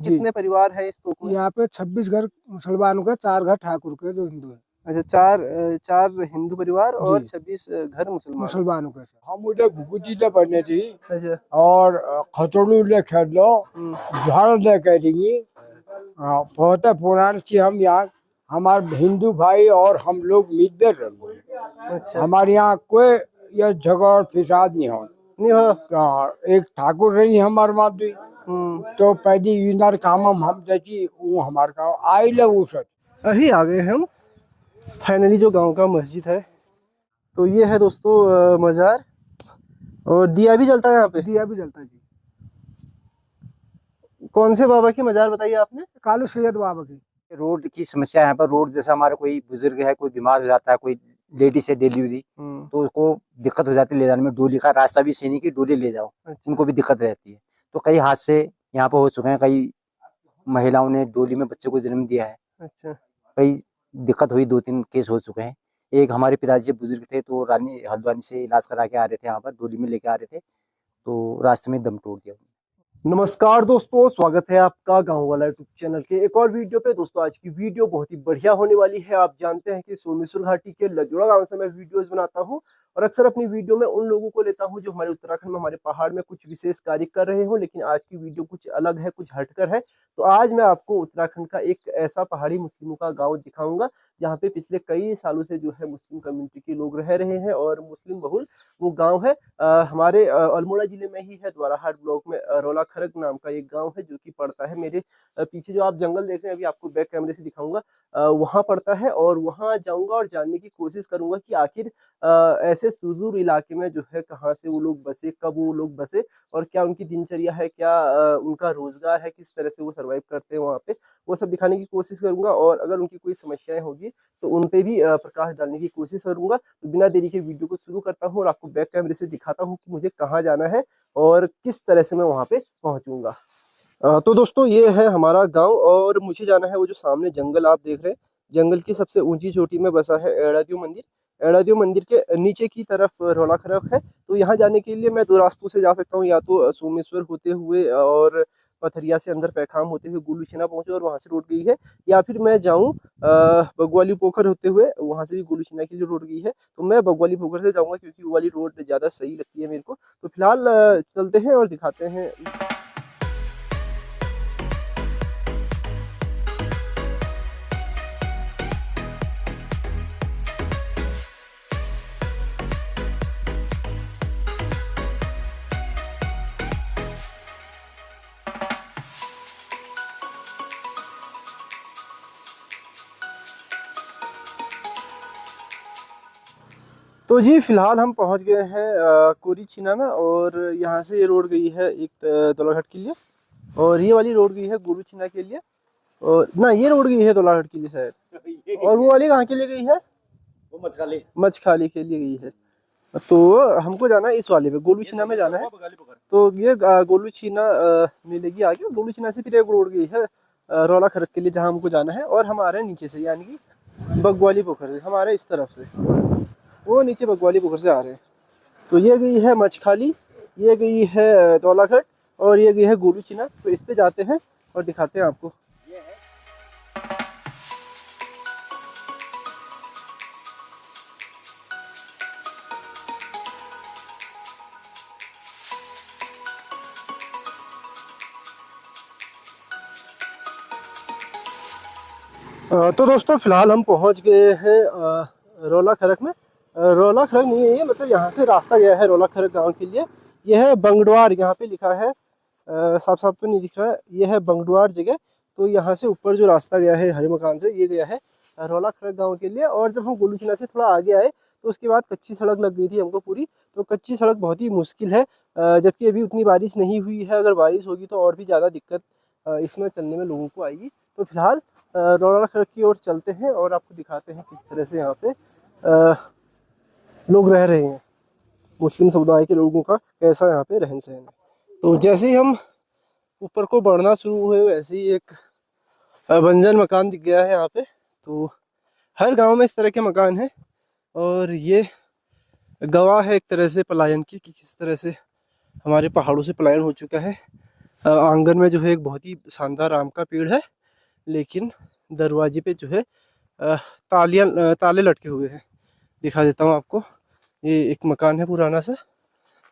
जी। कितने परिवार हैं इस तोक में? यहाँ पे 26 घर मुसलमानों के, 4 घर ठाकुर के जो हिंदू है। अच्छा, चार हिंदू परिवार और जी 26 घर मुसलमान। मुसलमानों के। हम उठे घुकुटी पड़ने थी अच्छा। और खतोड़ू ले खेल लो झाड़ ले करेंगी। बहुत पुराने से हम यहाँ हमारे हिंदू भाई और हम लोग मिलकर रहे। अच्छा। हमारे यहाँ कोई ये झगड़ फिसाद नहीं हो। नहीं हो। एक ठाकुर रही हमारे माधुरी तो पहली यूनार काम हम देखी वो हमारे का आई ले वो सब अभी आ गए हम फाइनली जो गांव का मस्जिद है। तो ये है दोस्तों मज़ार, और दिया भी जलता है यहाँ पे। दिया भी जलता है जी। कौन से बाबा की मज़ार बताइए आपने? कालू सैयद बाबा की। रोड की समस्या है यहाँ पर। रोड जैसा हमारा कोई बुजुर्ग है, कोई बीमार हो जाता है, कोई लेडीज है डिलीवरी, तो उसको दिक्कत हो जाती है ले जाने में। डोली का रास्ता भी सही नहीं कि डोली ले जाओ। अच्छा। उनको भी दिक्कत रहती है। तो कई हादसे यहाँ पर हो चुके हैं। कई महिलाओं ने डोली में बच्चे को जन्म दिया है। अच्छा। कई दिक्कत हुई, 2-3 केस हो चुके हैं। एक हमारे पिताजी बुजुर्ग थे तो रानी हल्द्वानी से इलाज करा के आ रहे थे, यहाँ पर डोली में लेके आ रहे थे, तो रास्ते में दम तोड़ दिया। नमस्कार दोस्तों, स्वागत है आपका गांव वाला यूट्यूब चैनल के एक और वीडियो पे। दोस्तों आज की वीडियो बहुत ही बढ़िया होने वाली है। आप जानते हैं कि सोमेश्वर घाटी के लजोड़ा गांव से मैं वीडियोस बनाता हूं और अक्सर अपनी वीडियो में उन लोगों को लेता हूं जो हमारे उत्तराखंड में हमारे पहाड़ में कुछ विशेष कार्य कर रहे हो। लेकिन आज की वीडियो कुछ अलग है, कुछ हटकर है। तो आज मैं आपको उत्तराखंड का एक ऐसा पहाड़ी मुस्लिमों का गाँव दिखाऊंगा जहाँ पे पिछले कई सालों से जो है मुस्लिम कम्युनिटी के लोग रह रहे हैं और मुस्लिम बहुल वो गाँव है। हमारे अल्मोड़ा जिले में ही है, द्वाराहाट ब्लॉक में रोला खरग नाम का एक गांव है जो कि पड़ता है मेरे पीछे जो आप जंगल देख रहे हैं, अभी आपको बैक कैमरे से दिखाऊंगा, वहां पड़ता है। और वहां जाऊंगा और जानने की कोशिश करूंगा कि आखिर ऐसे सुदूर इलाके में जो है कहाँ से वो लोग बसे, कब वो लोग बसे और क्या उनकी दिनचर्या है, क्या उनका रोजगार है, किस तरह से वो सर्वाइव करते हैं वहाँ पे, वो सब दिखाने की कोशिश करूंगा। और अगर उनकी कोई समस्याएं होगी तो उन पे भी प्रकाश डालने की कोशिश करूंगा। तो बिना देरी के वीडियो को शुरू करता हूँ और आपको बैक कैमरे से दिखाता हूँ कि मुझे कहाँ जाना है और किस तरह से मैं वहाँ पे पहुँचूंगा। तो दोस्तों ये है हमारा गांव और मुझे जाना है वो जो सामने जंगल आप देख रहे हैं, जंगल की सबसे ऊंची चोटी में बसा है एड़ादेव मंदिर। एड़ादेव मंदिर के नीचे की तरफ रोला खरक है। तो यहाँ जाने के लिए मैं 2 रास्तों से जा सकता हूँ, या तो सोमेश्वर होते हुए और पथरिया से अंदर पैखाम होते हुए गुलूछिना पहुंचे और वहां से रोड गई है, या फिर मैं जाऊं बगवाली पोखर होते हुए, वहां से भी गुलूछिना की जो रोड गई है। तो मैं बगवाली पोखर से जाऊंगा क्योंकि वो वाली रोड ज्यादा सही लगती है मेरे को। तो फिलहाल चलते हैं और दिखाते हैं। तो जी फिलहाल हम पहुंच गए हैं कोरीछिना में, और यहाँ से ये रोड गई है एक दोलाघाट के लिए, और ये वाली रोड गई है गुरुछिना के लिए, और ना ये रोड गई है दोलाघाट के लिए शायद, और वो वाली कहाँ के लिए गई है? वो मचखाली के लिए गई है। तो हमको जाना है इस वाले पे, गोलूछिना में जाना है। तो ये गोलूछिना मिलेगी आगे, गोलूछिना से फिर एक रोड गई है रोला खरक के लिए जहाँ हमको जाना है। और हम आ रहे हैं नीचे से, यानी कि बगवाली पोखर से हम आ रहे हैं इस तरफ से, वो नीचे बगवाली पोखर से आ रहे हैं। तो ये गई है मचखाली, ये गई है दौलाघाट और ये गई है गोलूछिना। तो इस पे जाते हैं और दिखाते हैं आपको। तो दोस्तों फिलहाल हम पहुंच गए हैं रोला खरक में। रोला खरक नहीं है ये, मतलब यहाँ से रास्ता गया है रोला खरक गांव के लिए। यह है बंगडवार, यहाँ पे लिखा है, साफ साफ तो नहीं दिख रहा है, ये है बंगडवार जगह। तो यहाँ से ऊपर जो रास्ता गया है हरे मकान से, ये गया है रोला खरक गाँव के लिए। और जब हम गोलूछिना से थोड़ा आगे आए तो उसके बाद कच्ची सड़क लग गई थी हमको पूरी। तो कच्ची सड़क बहुत ही मुश्किल है, जबकि अभी उतनी बारिश नहीं हुई है। अगर बारिश होगी तो और भी ज़्यादा दिक्कत इसमें चलने में लोगों को आएगी। तो फिलहाल रोला खरक की ओर चलते हैं और आपको दिखाते हैं किस तरह से यहाँ पे लोग रह रहे हैं, मुस्लिम समुदाय के लोगों का कैसा यहाँ पे रहन सहन है। तो जैसे ही हम ऊपर को बढ़ना शुरू हुए वैसे ही एक बंजर मकान दिख गया है यहाँ पे। तो हर गांव में इस तरह के मकान हैं और ये गवाह है एक तरह से पलायन की, कि किस तरह से हमारे पहाड़ों से पलायन हो चुका है। आंगन में जो है एक बहुत ही शानदार आम का पेड़ है, लेकिन दरवाजे पे जो है ताले लटके हुए हैं। दिखा देता हूँ आपको, ये एक मकान है पुराना सा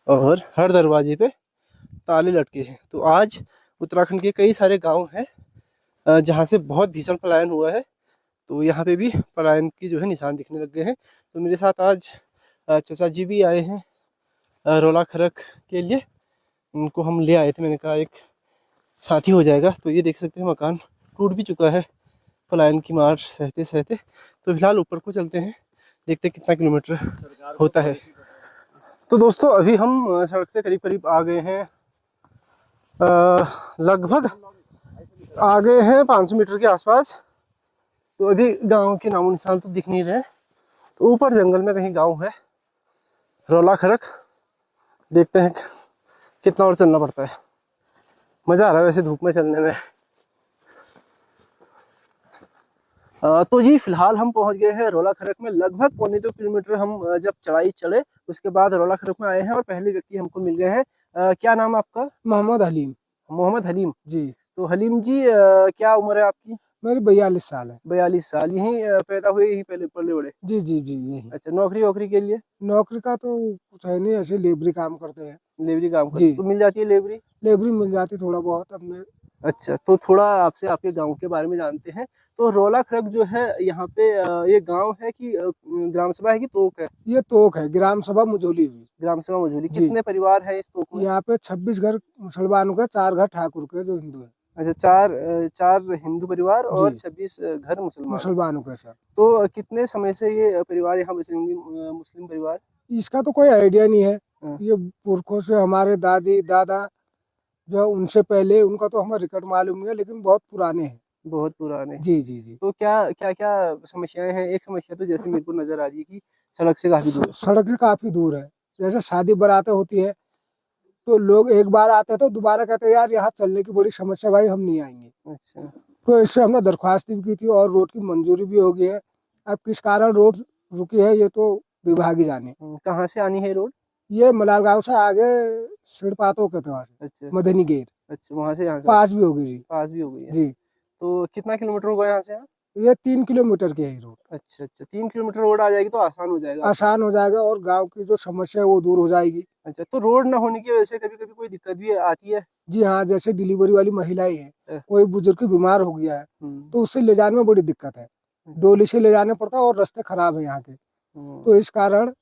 और हर दरवाजे पे ताले लटके हैं। तो आज उत्तराखंड के कई सारे गांव हैं जहाँ से बहुत भीषण पलायन हुआ है, तो यहाँ पे भी पलायन की जो है निशान दिखने लग गए हैं। तो मेरे साथ आज चाचा जी भी आए हैं रोला खरक के लिए, उनको हम ले आए थे। मैंने कहा एक साथी हो जाएगा। तो ये देख सकते हैं मकान टूट भी चुका है पलायन की मार सहते सहते। तो फिलहाल ऊपर को चलते हैं, देखते हैं कितना किलोमीटर होता है। तो दोस्तों अभी हम सड़क से करीब करीब आ गए हैं, लगभग आ गए हैं 500 मीटर के आसपास। तो अभी गांव के नामो निशान तो दिख नहीं रहे। तो ऊपर जंगल में कहीं गांव है रोला खरक, देखते हैं कितना और चलना पड़ता है। मज़ा आ रहा है वैसे धूप में चलने में। तो जी फिलहाल हम पहुंच गए हैं रोला खरक में। लगभग 1.25 किलोमीटर हम जब चढ़ाई चढ़े उसके बाद रोला खरक में आए हैं और पहले व्यक्ति हमको मिल गए हैं। क्या नाम है आपका? मोहम्मद हलीम। मोहम्मद हलीम जी। तो हलीम जी क्या उम्र है आपकी? मेरी 42 साल है। 42 साल। यहीं पैदा हुए, यहीं पहले पले बड़े? जी जी जी यही। अच्छा, नौकरी वोकरी के लिए? नौकरी का तो कुछ है नहीं, ऐसे लेबरी काम करते हैं। लेबरी काम करते? तो मिल जाती है लेबरी? लेबरी मिल जाती थोड़ा बहुत अपने। अच्छा, तो थोड़ा आपसे आपके गांव के बारे में जानते हैं। तो रोला खरक जो है यहाँ पे ये गांव है कि ग्राम सभा है कि तोक है? ये तोक है, ग्राम सभा मझोली हुई। ग्राम सभा मझोली। कितने परिवार है इस तोक में? यहाँ पे 26 घर मुसलमानों के, 4 घर ठाकुर के जो हिंदू है। अच्छा, चार हिंदू परिवार और 26 घर मुसलमानों के सर। तो कितने समय से ये परिवार यहाँ बसे होंगे, मुस्लिम परिवार? इसका तो कोई आइडिया नहीं है। हाँ। ये पुरखों से हमारे दादी दादा जो उनसे पहले, उनका तो हमें रिकॉर्ड मालूम नहीं है, लेकिन बहुत पुराने हैं। बहुत पुराने। जी जी जी। तो क्या समस्याएं हैं? एक समस्या तो जैसे मेरे को नजर आ रही है कि सड़क से काफी दूर। सड़क से काफी दूर है। जैसे शादी बारातें होती है तो लोग एक बार आते हैं तो दोबारा कहते हैं यार यहाँ चलने की बड़ी समस्या, भाई हम नहीं आएंगे। अच्छा। तो इससे हमने दरख्वास्त भी की थी और रोड की मंजूरी भी हो गई है। अब किस कारण रोड रुकी है ये तो विभाग ही जाने। कहाँ से आनी है रोड? ये मलाल गांव से आगे सिड़पातों के पास। अच्छा। मदनी गेट। अच्छा, वहाँ से यहाँ पास भी हो गई जी। पास भी हो गई है जी। तो कितना किलोमीटर होगा यहाँ से? ये 3 किलोमीटर की है रोड। अच्छा अच्छा, 3 किलोमीटर रोड आ जाएगी तो आसान हो जाएगा। आसान हो जाएगा और गांव की जो समस्या है वो दूर हो जाएगी। अच्छा, तो रोड न होने की वजह से कभी कभी कोई दिक्कत भी आती है? जी हाँ, जैसे डिलीवरी वाली महिलाएं है, कोई बुजुर्ग बीमार हो गया है तो उससे ले जाने में बड़ी दिक्कत है। डोली से ले जाना पड़ता है और रास्ते खराब है यहाँ के। तो इस कारण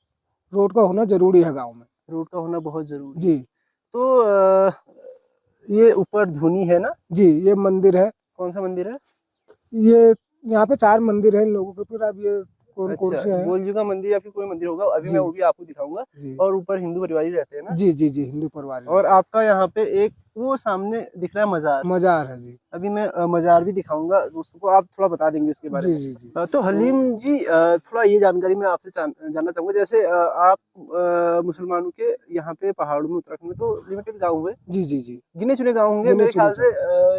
रोड का होना जरूरी है गाँव में। रोड का होना बहुत जरूरी जी। तो ये ऊपर धुनी है ना? जी, ये मंदिर है। कौन सा मंदिर है? ये यहाँ पे 4 मंदिर है इन लोगों के। फिर अब ये कौन से है? गोल जी का मंदिर या फिर कोई मंदिर होगा, अभी मैं वो भी आपको दिखाऊंगा। और ऊपर हिंदू परिवार ही रहते हैं ना? जी जी जी, हिंदू परिवार। और आपका यहाँ पे एक वो सामने दिख रहा है मजार। मजार है जी। अभी मैं मजार भी दिखाऊंगा दोस्तों को, आप थोड़ा बता देंगे उसके बारे में। जी जी। तो हलीम जी थोड़ा ये जानकारी मैं आपसे जानना चाहूंगा। जैसे आप मुसलमानों के यहाँ पे पहाड़ों में उत्तराखंड में तो लिमिटेड गाँव हुए? जी जी जी, गिने चुने गाँव होंगे मेरे ख्याल से।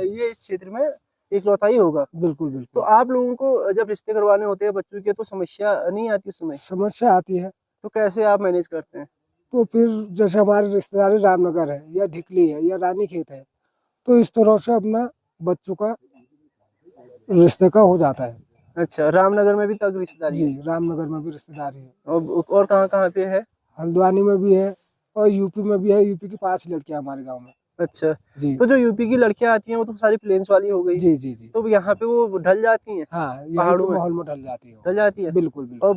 ये इस क्षेत्र में इकलौता ही होगा। बिल्कुल बिल्कुल। तो आप लोगों को जब रिश्ते करवाने होते हैं बच्चों के तो समस्या नहीं आती उस समय? समस्या आती है। तो कैसे आप मैनेज करते हैं? तो फिर जैसे हमारे रिश्तेदारी रामनगर है या ढिकली है या रानीखेत है, तो इस तरह से अपना बच्चों का रिश्ते का हो जाता है। अच्छा, रामनगर में भी तक रिश्तेदारी? जी, रामनगर में भी रिश्तेदारी है। और कहाँ कहाँ पे है? हल्द्वानी में भी है और यूपी में भी है। यूपी की 5 लड़कियां हमारे गाँव में। अच्छा जी। तो जो यूपी की लड़कियां आती हैं वो तो सारी प्लेन्स वाली हो गई? जी जी जी। तो यहाँ पे वो ढल जाती हैं? हाँ, पहाड़ों माहौल में ढल जाती है। ढल जाती है? बिल्कुल बिल्कुल। और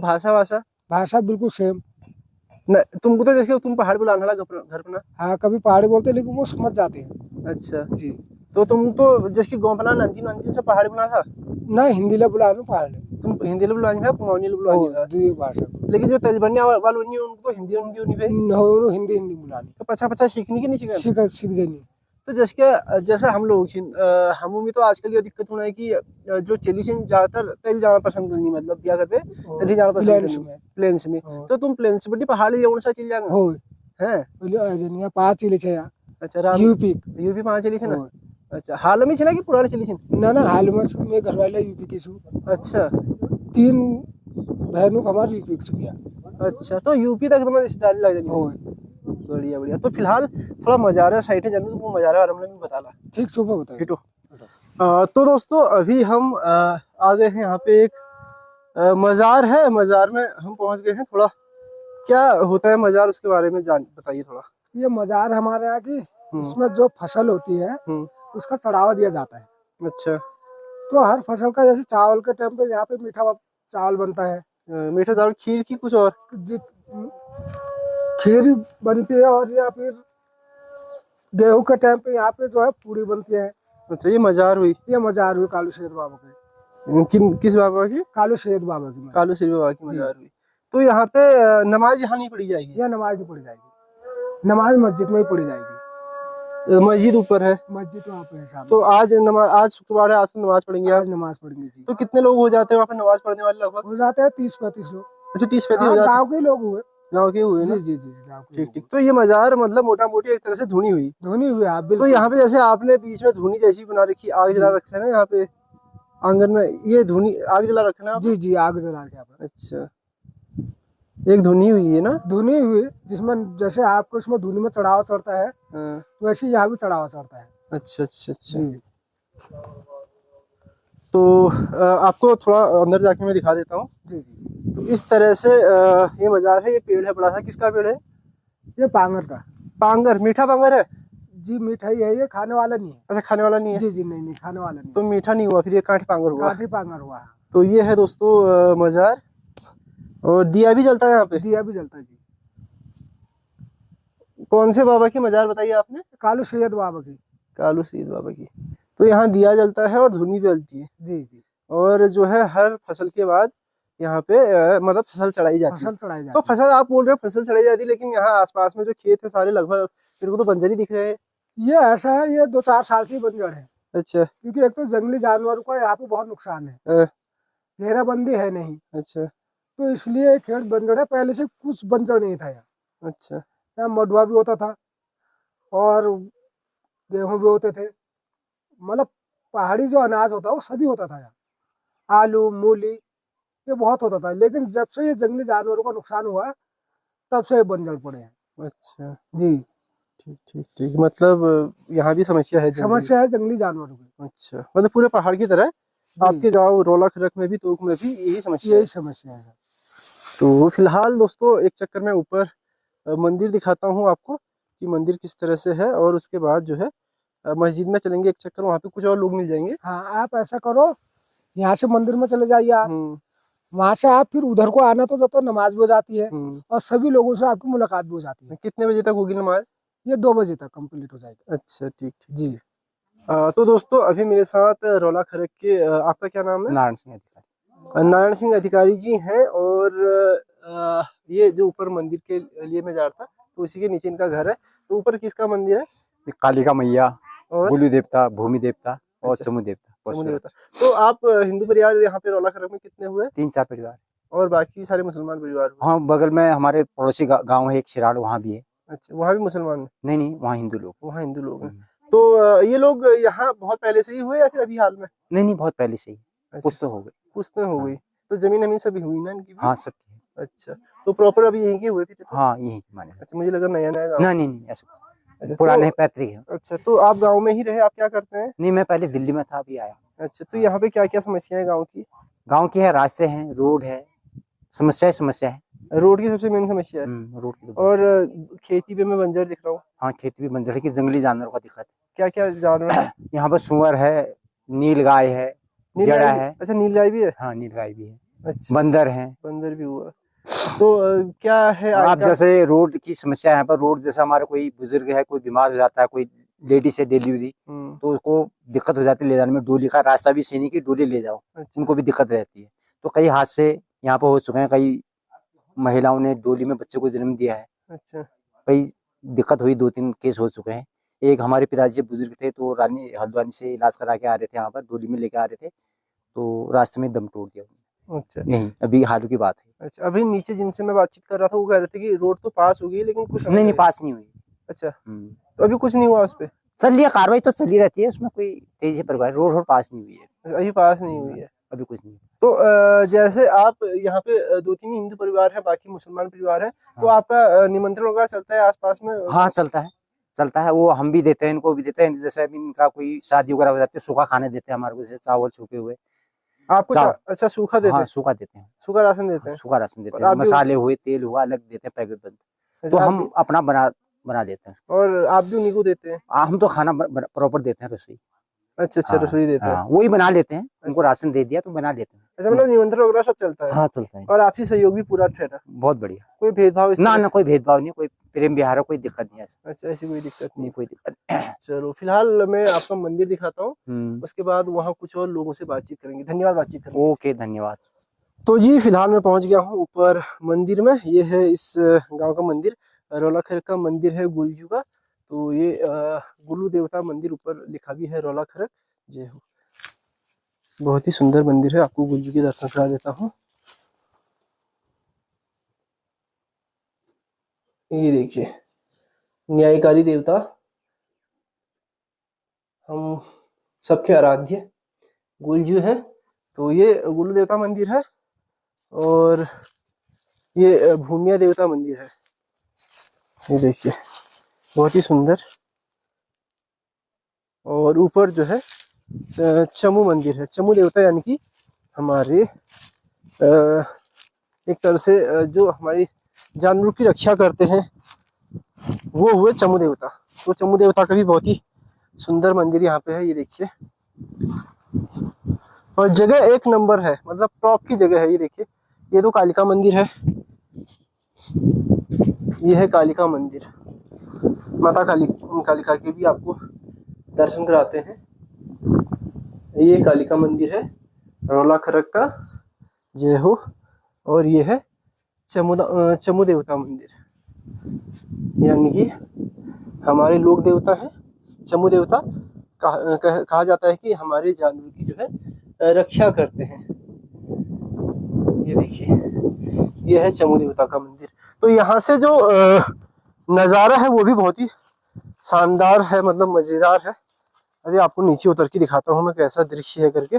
भाषा बिल्कुल सेम। न, तुमको तो जैसे तुम पहाड़ बुलाने वाला घर पे ना? हाँ, कभी पहाड़ी बोलते लेकिन वो समझ जाते हैं। अच्छा जी। तो तुम तो जैसे गाँव बना नंदी से पहाड़ी बुला था ना? हिंदी ले बुला पहाड़। तुम हिंदी ले बुला कुमाऊनी ले बुला भाषा। लेकिन जो तलबनिया वाले उनको तो हिंदी हिंदी बुलानी। तो पछा सीखनी की नहीं? सीख जानी। तो जैसे हम लोग हम में तो आजकल ये दिक्कत होना है कि जो चली ज्यादातर तल जाना पसंद करनी, मतलब क्या करते तल जाना पसंद प्लेन्स में। तो तुम प्लेन्स बड़ी पहाड़ी सा चल जाएगा है? 5 चली छे। अच्छा, यूपी 5 चली छे ना? अच्छा, हाल में चला कि पुराने चली छे? ना ना, हाल में मैं घर वाले यूपी के छु। अच्छा, 3 बहनों हमारे यूपी से किया। अच्छा, तो यूपी तक तुम्हारी रिश्तेदारी लग जाएगी? बढ़िया बढ़िया। तो फिलहाल थोड़ा मज़ारा साइड है जानू, तो मज़ारा बारे में भी बता ला। ठीक सुबह बताइए। ठीक हो। तो दोस्तों अभी हम आ गए हैं यहाँ पे एक मज़ार है, मज़ार में हम पहुँच गए हैं। थोड़ा क्या होता है मज़ार, उसके बारे में बताइए थोड़ा। ये मज़ार हमारे यहाँ की, इसमें जो फसल होती है उसका चढ़ावा दिया जाता है। अच्छा। तो हर फसल का, जैसे चावल के टाइम पे यहाँ पे मीठा चावल बनता है, मीठा चावल, खीर की कुछ और खीर बनती है, और या फिर गेहूं के टाइम पे यहाँ पे जो है पूरी बनती है। अच्छा, ये मज़ार हुई, ये मज़ार हुई कालू सैयद बाबा के। किस बाबा की? कालू सैयद बाबा की। कालू सैयद बाबा की मज़ार हुई। तो यहाँ पे नमाज यहाँ नहीं पढ़ी जाएगी? यह नमाज नहीं पढ़ी जाएगी, नमाज मस्जिद में ही पढ़ी जाएगी। मस्जिद ऊपर है, मस्जिद वहाँ पे है। तो आज शुक्रवार है, आज तो नमाज पढ़ेंगे। आज नमाज पढ़ेंगे जी। तो कितने लोग हो जाते हैं वहाँ पे नमाज पढ़ने वाले? लगभग हो जाते हैं 30-35 लोग। अच्छा, 30-35 हो जाते हैं। गाँव के लोग हुए, गाँव के हुए ना? जी जी जी, गाँव के। ठीक ठीक। तो ये मज़ार मतलब मोटा मोटी एक तरह से धुनी हुई। धुनी हुई आप तो बिल्कुल। यहाँ पे जैसे आपने बीच में धुनी जैसी बना रखी, आग जला रखा है ना यहाँ पे आंगन में, ये धुनी आग जला रखा है ना? जी जी, आग जला के यहाँ पर। अच्छा, एक धुनी हुई है ना? धुनी हुई, जिसमें जैसे आपको इसमें धुनी में चढ़ावा चढ़ता है, वैसे यहाँ भी चढ़ावा चढ़ता है। अच्छा अच्छा अच्छा। जी। तो आपको थोड़ा अंदर जाके मैं दिखा देता हूँ। जी जी। तो इस तरह से ये मज़ार है। ये पेड़ है बड़ा सा, किसका पेड़ है? ये पांगर का। पांगर, मीठा पांगर है जी, मिठाई है, ये खाने वाला नहीं है। अच्छा, खाने वाला नहीं है? जी जी, नहीं नहीं, खाने वाला नहीं। तो मीठा नहीं हुआ, फिर ये काठी पांगर हुआ? काठी पांगर हुआ। तो ये है दोस्तों मज़ार, और दिया भी जलता है यहाँ पे? दिया भी जलता है जी। कौन से बाबा की मज़ार बताइए आपने? कालू सैयद बाबा की। कालू सैयद बाबा की। तो यहाँ दिया जलता है और धुनी भी जलती है। जी जी। और जो है हर फसल के बाद यहाँ पे मतलब फसल चढ़ाई जाती है। फसल चढ़ाई जाती तो फसल आप बोल रहे हो फसल चढ़ाई जाती है, लेकिन यहाँ आसपास में जो खेत है सारे लगभग मेरे को तो बंजर ही दिख रहे हैं। ये ऐसा है, ये 2-4 साल से बंजर है। अच्छा। क्योंकि एक तो जंगली जानवरों का यहाँ पे बहुत नुकसान है, घेराबंदी है नहीं। अच्छा। तो इसलिए खेत बंजर है, पहले से कुछ बंजर नहीं था यहाँ। अच्छा। यहाँ मडुआ भी होता था और गेहूं भी होते थे, मतलब पहाड़ी जो अनाज होता है वो सभी होता था यहाँ। आलू, मूली, ये बहुत होता था। लेकिन जब से ये जंगली जानवरों का नुकसान हुआ, तब से ये बंजर पड़े हैं। अच्छा जी। ठीक ठीक ठीक। मतलब यहाँ भी समस्या है? समस्या है जंगली जानवरों की। अच्छा, मतलब पूरे पहाड़ की तरह आपके गांव रोला खरक में भी, तोक में भी यही समस्या है। तो फिलहाल दोस्तों एक चक्कर में ऊपर मंदिर दिखाता हूँ आपको कि मंदिर किस तरह से है, और उसके बाद जो है मस्जिद में चलेंगे एक चक्कर, वहाँ पे कुछ और लोग मिल जाएंगे। हाँ, आप ऐसा करो, यहाँ से मंदिर में चले जाइए आप, वहाँ से आप फिर उधर को आना, तो जब तो नमाज भी हो जाती है और सभी लोगों से आपकी मुलाकात भी हो जाती है। कितने बजे तक होगी नमाज? ये 2 बजे तक कंप्लीट हो जाएगी। अच्छा, ठीक ठीक जी। तो दोस्तों अभी मेरे साथ रोला खरक के आपका क्या नाम है? नारायण सिंह अधिकारी। नारायण सिंह अधिकारी जी हैं, और ये जो ऊपर मंदिर के लिए मैं जा रहा था, तो उसी के नीचे इनका घर है। तो ऊपर किसका मंदिर है? कालिका मैया, और गुलू देवता, भूमि देवता और अच्छा, चमू देवता। चमू देवता। तो आप हिंदू परिवार यहाँ पे रोला खरक में कितने हुए? 3-4 परिवार, और बाकी सारे मुसलमान परिवार हुए? हाँ, बगल में हमारे पड़ोसी गांव है एक शिराड़, वहाँ भी है। अच्छा, वहाँ भी मुसलमान? नहीं, वहाँ हिंदू लोग। वहाँ हिंदू लोग हैं। तो ये लोग यहाँ बहुत पहले से ही हुए या फिर अभी हाल में? नहीं, बहुत पहले से ही। अच्छा, कुछ तो हो गए, कुछ तो हो गई। तो जमीन अमीन सभी हुई ना इनकी भी? हाँ, सब। अच्छा, तो प्रॉपर अभी यहीं के हुए थे? हाँ, यही माने। अच्छा, मुझे लगा नया नया गाँव। नहीं, ऐसा अच्छा, पुराने पैतृक है। अच्छा, तो आप गांव में ही रहे? आप क्या करते हैं? नहीं, मैं पहले दिल्ली में था, अभी आया। अच्छा, तो यहाँ पे क्या क्या समस्या है गांव की? गांव की है, रास्ते हैं, रोड है, समस्या है। रोड की सबसे मेन समस्या है। रोड की। और खेती पे मैं बंजर दिख रहा हूँ। हाँ, खेती भी बंजर है कि जंगली जानवरों का दिक्कत है। क्या क्या जानवर है? यहाँ पर सुअर है, नील गाय है, जड़ा है। अच्छा, नील गाय भी है? हाँ, नील गाय भी है। अच्छा, बंदर है। बंदर भी हुआ। तो क्या है आप जैसे रोड की समस्या है यहाँ पर, रोड जैसे हमारा कोई बुजुर्ग है, कोई बीमार हो जाता है, कोई लेडीज है डिलीवरी, तो उसको दिक्कत हो जाती है ले जाने में। डोली का रास्ता भी सही नहीं कि डोली ले जाओ। अच्छा। उनको भी दिक्कत रहती है। तो कई हादसे यहाँ पर हो चुके हैं, कई महिलाओं ने डोली में बच्चे को जन्म दिया है। अच्छा। कई दिक्कत हुई, 2-3 केस हो चुके हैं। एक हमारे पिताजी बुजुर्ग थे, तो हल्द्वानी से इलाज करा के आ रहे थे, यहाँ पर डोली में लेके आ रहे थे, तो रास्ते में दम तोड़ दिया। अच्छा, नहीं, अभी हाल की बात है। अच्छा, अभी नीचे जिनसे मैं बातचीत कर रहा था वो कह रहे थे कि रोड तो पास हो गई, लेकिन कुछ नहीं, पास नहीं हुई। अच्छा, तो अभी कुछ नहीं हुआ उस पे? चल लिया, कार्रवाई तो चली रहती है, उसमें कोई तेजी से परवाह। रोड पास नहीं हुई है, अभी पास नहीं हुई है। अभी कुछ नहीं। तो जैसे आप यहाँ पे 2-3 हिंदू परिवार है, बाकी मुसलमान परिवार है, तो हाँ। आपका निमंत्रण वगैरह चलता है आसपास में? हाँ चलता है, वो हम भी देते हैं, इनको भी देते हैं। जैसे अभी इनका कोई शादी वगैरह हो जाती है, सूखा खाने देते हैं हमारे को, जैसे चावल सूखे हुए। आपको अच्छा सूखा देते हाँ हैं? सूखा देते हैं, सूखा राशन देते हैं? सूखा राशन देते और हैं। आप भी मसाले हुए, तेल हुआ अलग देते हैं, पैकेट बंद। तो आप हम भी, अपना बना देते हैं। और आप भी उन्हीं को देते हैं? हम तो खाना प्रॉपर देते हैं, रसोई। अच्छा, रसोई देते हैं। हाँ, वही बना लेते हैं, उनको अच्छा। राशन दे दिया तो बना लेते हैं। अच्छा, मतलब निमंत्रण वगैरह सब चलता है? हाँ चलता है, और आपसी सहयोग भी पूरा ठहरा? बहुत बढ़िया। कोई भेदभाव इस ना तरह? ना कोई भेदभाव नहीं, कोई प्रेम व्यवहार है, कोई दिक्कत नहीं है ऐसा। अच्छा, ऐसी कोई दिक्कत नहीं? नहीं कोई दिक्कत नहीं। चलो, फिलहाल मैं आपका मंदिर दिखाता हूँ, उसके बाद वहाँ कुछ और लोगों से बातचीत करेंगे। धन्यवाद बातचीत करने के लिए। ओके धन्यवाद। तो जी फिलहाल मैं पहुंच गया हूँ ऊपर मंदिर में। ये है इस गांव का मंदिर, रौलाखरक का मंदिर है गुलजू का। तो ये गुलू देवता मंदिर, ऊपर लिखा भी है रौलाखरक जय हो। बहुत ही सुंदर मंदिर है, आपको गुलजू के दर्शन करा देता हूँ। ये देखिए, न्यायकारी देवता, हम सबके आराध्य गुलजू है। तो ये गुलू देवता मंदिर है, और ये भूमिया देवता मंदिर है। ये देखिए, बहुत ही सुंदर। और ऊपर जो है चमू मंदिर है। चमू देवता यानी कि हमारे एक तरह से जो हमारी जानवरों की रक्षा करते हैं, वो हुए चमू देवता। तो चमू देवता का भी बहुत ही सुंदर मंदिर यहाँ पे है। ये देखिए, और जगह एक नंबर है, मतलब टॉप की जगह है। ये देखिए, ये तो कालिका मंदिर है। ये है कालिका मंदिर, माता कालिका के भी आपको दर्शन कराते हैं। ये कालिका मंदिर है रौलाखरक का जय हो। और ये है चमू देवता मंदिर, यानी कि हमारे लोक देवता है चमू देवता। कहा जाता है कि हमारे जानवर की जो है रक्षा करते हैं। ये देखिए, ये है चमू देवता का मंदिर। तो यहाँ से जो नज़ारा है वो भी बहुत ही शानदार है, मतलब मज़ेदार है। अभी आपको नीचे उतर के दिखाता हूँ मैं कैसा दृश्य है करके।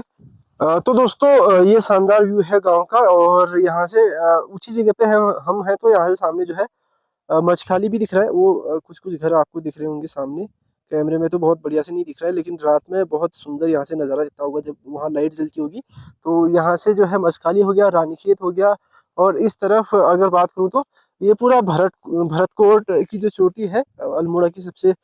तो दोस्तों, ये शानदार व्यू है गांव का, और यहाँ से ऊंची जगह पे हम हैं। तो यहाँ से सामने जो है मछखाली भी दिख रहा है। वो कुछ कुछ घर आपको दिख रहे होंगे सामने। कैमरे में तो बहुत बढ़िया से नहीं दिख रहा है, लेकिन रात में बहुत सुंदर यहाँ से नज़ारा दिखता होगा जब वहाँ लाइट जलती होगी। तो यहाँ से जो है मछखाली हो गया, रानीखेत हो गया, और इस तरफ अगर बात करूँ तो ये पूरा भरतकोट की जो चोटी है, अल्मोड़ा की सबसे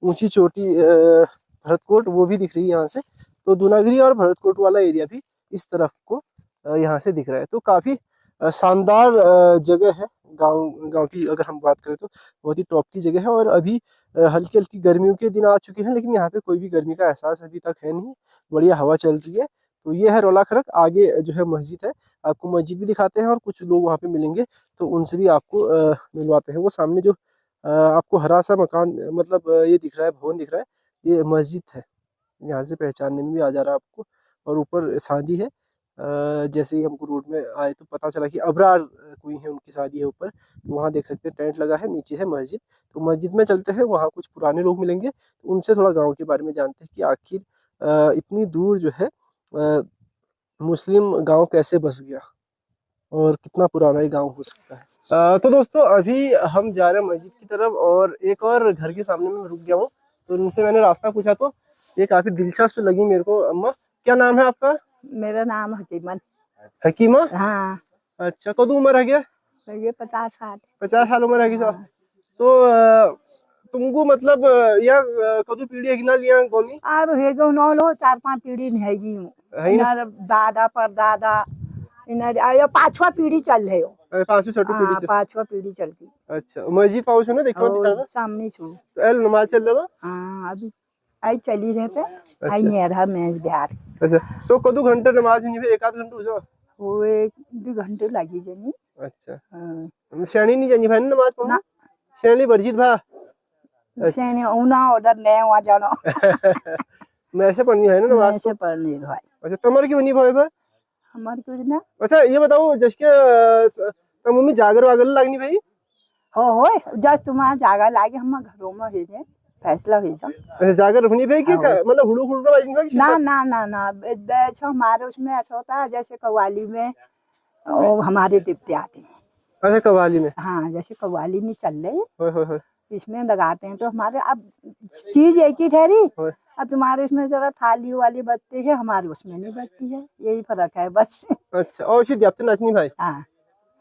ऊंची चोटी भरतकोट, वो भी दिख रही है यहाँ से। तो दूनागिरी और भरतकोट वाला एरिया भी इस तरफ को यहाँ से दिख रहा है। तो काफ़ी शानदार जगह है। गांव की अगर हम बात करें तो बहुत ही टॉप की जगह है। और अभी हल्की हल्की गर्मियों के दिन आ चुके हैं, लेकिन यहाँ पे कोई भी गर्मी का एहसास अभी तक है नहीं, बढ़िया हवा चल रही है। तो ये है रौलाखरक। आगे जो है मस्जिद है, आपको मस्जिद भी दिखाते हैं, और कुछ लोग वहाँ पे मिलेंगे तो उनसे भी आपको मिलवाते हैं। वो सामने जो आपको हरा सा मकान, मतलब ये दिख रहा है, भवन दिख रहा है, ये मस्जिद है। यहाँ से पहचानने में भी आ जा रहा है आपको। और ऊपर शादी है। जैसे ही हमको रोड में आए तो पता चला कि अबरार कोई है, उनकी शादी है ऊपर। तो वहाँ देख सकते हैं टेंट लगा है, नीचे है मस्जिद। तो मस्जिद में चलते हैं, वहाँ कुछ पुराने लोग मिलेंगे, तो उनसे थोड़ा गांव के बारे में जानते हैं कि आखिर इतनी दूर जो है मुस्लिम गांव कैसे बस गया, और कितना पुराना ये गांव हो सकता है। तो दोस्तों, अभी हम जा रहे हैं मस्जिद की तरफ, और एक और घर के सामने में रुक गया हूँ। तो उनसे मैंने रास्ता पूछा, तो ये काफ़ी दिलचस्प लगी मेरे को। अम्मा, क्या नाम है आपका? मेरा नाम हकीमत। हकीमा? हाँ। अच्छा, कदू उम्र है क्या? ये 50 साल। 50 साल उम्र है कि? हाँ। तो तुमको मतलब यहाँ कदू पीढ़ी है कि ना लिया गोमी? अब हे जो नौ लो 4-5 पीढ़ी नहीं है ना? दादा पर दादा ये 5वां पीढ़ी चल रहे हो। 5 छठी पीढ़ी से? 5वां पीढ़ी चलती। अच्छा, मस्जिद पाओ सुनो, देखो और सामने छू। तो एल नमाज चल रहा? हाँ, अभी आई चली रहे पे। आई मेरा मैच बिहार। अच्छा, तो कदू घंटे नमाज नहीं फिर 1 आध घंटे हो जाओ? वो 1-2 घंटे लगी जनी। अच्छा, हाँ। श्रेणी नहीं जानी भाई नमाज पढ़ो? श्रेणी वर्जित भा श्रेणी उना ऑर्डर नहीं वहाँ जानो। मैं से पढ़नी है ना नमाज? से पढ़नी भाई। अच्छा, तुम्हारे क्यों नहीं भाई? हमारे कुछ ना। अच्छा, ये बताओ जैसे तुम मम्मी जागर वागर लगनी भाई? हो जब तुम्हारा जागा लागे हम घरों में है जे। फैसला हुई जा। अच्छा, जाकर रुकनी पे कि मतलब हुड़ू हुड़ू बाजी में ना ना ना ना बैच हमारे उसमें ऐसा होता है जैसे कव्वाली में हमारे देवते आते हैं। अच्छा, कव्वाली में। हाँ, जैसे कव्वाली में चल रहे होय। इसमें लगाते हैं तो हमारे अब चीज एक ही ठहरी। होय। अब तुम्हारे उसमें जरा थाली वाली बजती है, हमारे उसमें नहीं बजती है, यही फर्क है बस। अच्छा, और उसी देवते नाचनी भाई हाँ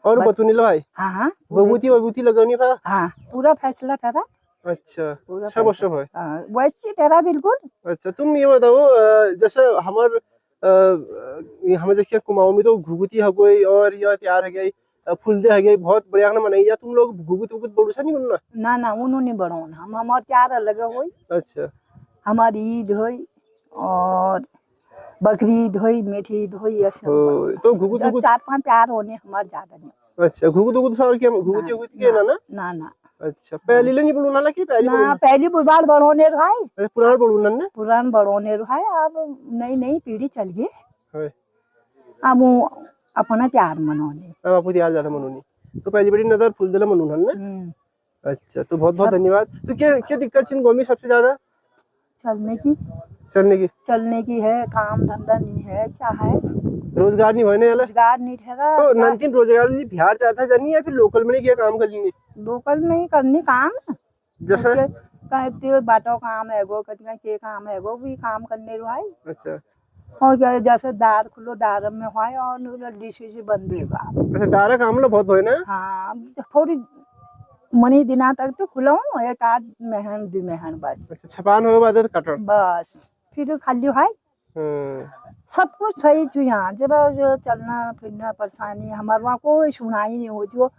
और बतूनी लो भाई हाँ बबूती लगानी भाई। हाँ, पूरा फैसला ठहरा। अच्छा, पूरा सब फैसला। सब है। हाँ, वैसे ठहरा बिल्कुल। अच्छा, तुम ये बताओ जैसे हमार हमें देखिए कुमाऊं में तो घुघुती है कोई और या त्यार है गई फुलदे है गई बहुत बढ़िया ना मनाई जा। तुम लोग घुघुत उगुत बड़ू सा नहीं बनना? ना ना उन्होंने बड़ो हम हमारे त्यार अलग होई। अच्छा, हमारी ईद होई और बकरी ईद होई, मीठी ईद होई, ऐसे तो घुघुत उगुत 4-5 त्यार होने हमारे ज्यादा नहीं। अच्छा, घुघुत उगुत साल के घुघुती उगुत के ना ना। ना ना अच्छा, पहली ले नहीं बड़ू ना कि पहली ना, पहली बुबाड़ बड़ोने रहाय, अच्छा, पुराना बड़ू ना पुरान बड़ोने रहाय। अब नई नई पीढ़ी चल गई, है। अब वो अपना त्यार मनोने। अब आपको याद ज्यादा मनोनी तो पहली बड़ी नजर फुलदला मनू ना। अच्छा, तो बहुत बहुत धन्यवाद। तो क्या क्या दिक्कत चिन गाँव में सबसे ज्यादा? चलने की है, काम धंधा नहीं है, क्या है, रोजगार नहीं होने वाला। रोजगार नहीं ठहरा। तो नंतीन रोजगार लिए बिहार जाता जानी या फिर लोकल में नहीं किया काम कर लेंगे? लोकल में ही करनी काम। जैसे कहते बाटो काम है गो, कहते के काम है गो, भी काम करने रुआई। अच्छा और क्या जैसे दार खुलो दार में हुआ और डिश बंद होगा। अच्छा, दारा काम लो बहुत होए ना। हाँ, थोड़ी मनी दिना तक तो खुलो, एक आध मेहन 2 मेहन बस। अच्छा, छपान होए बाद कटर बस फिर खाली है। सब कुछ सही चु यहाँ जरा जो चलना फिरना परेशानी हमारे वहाँ कोई सुनाई नहीं होती हो।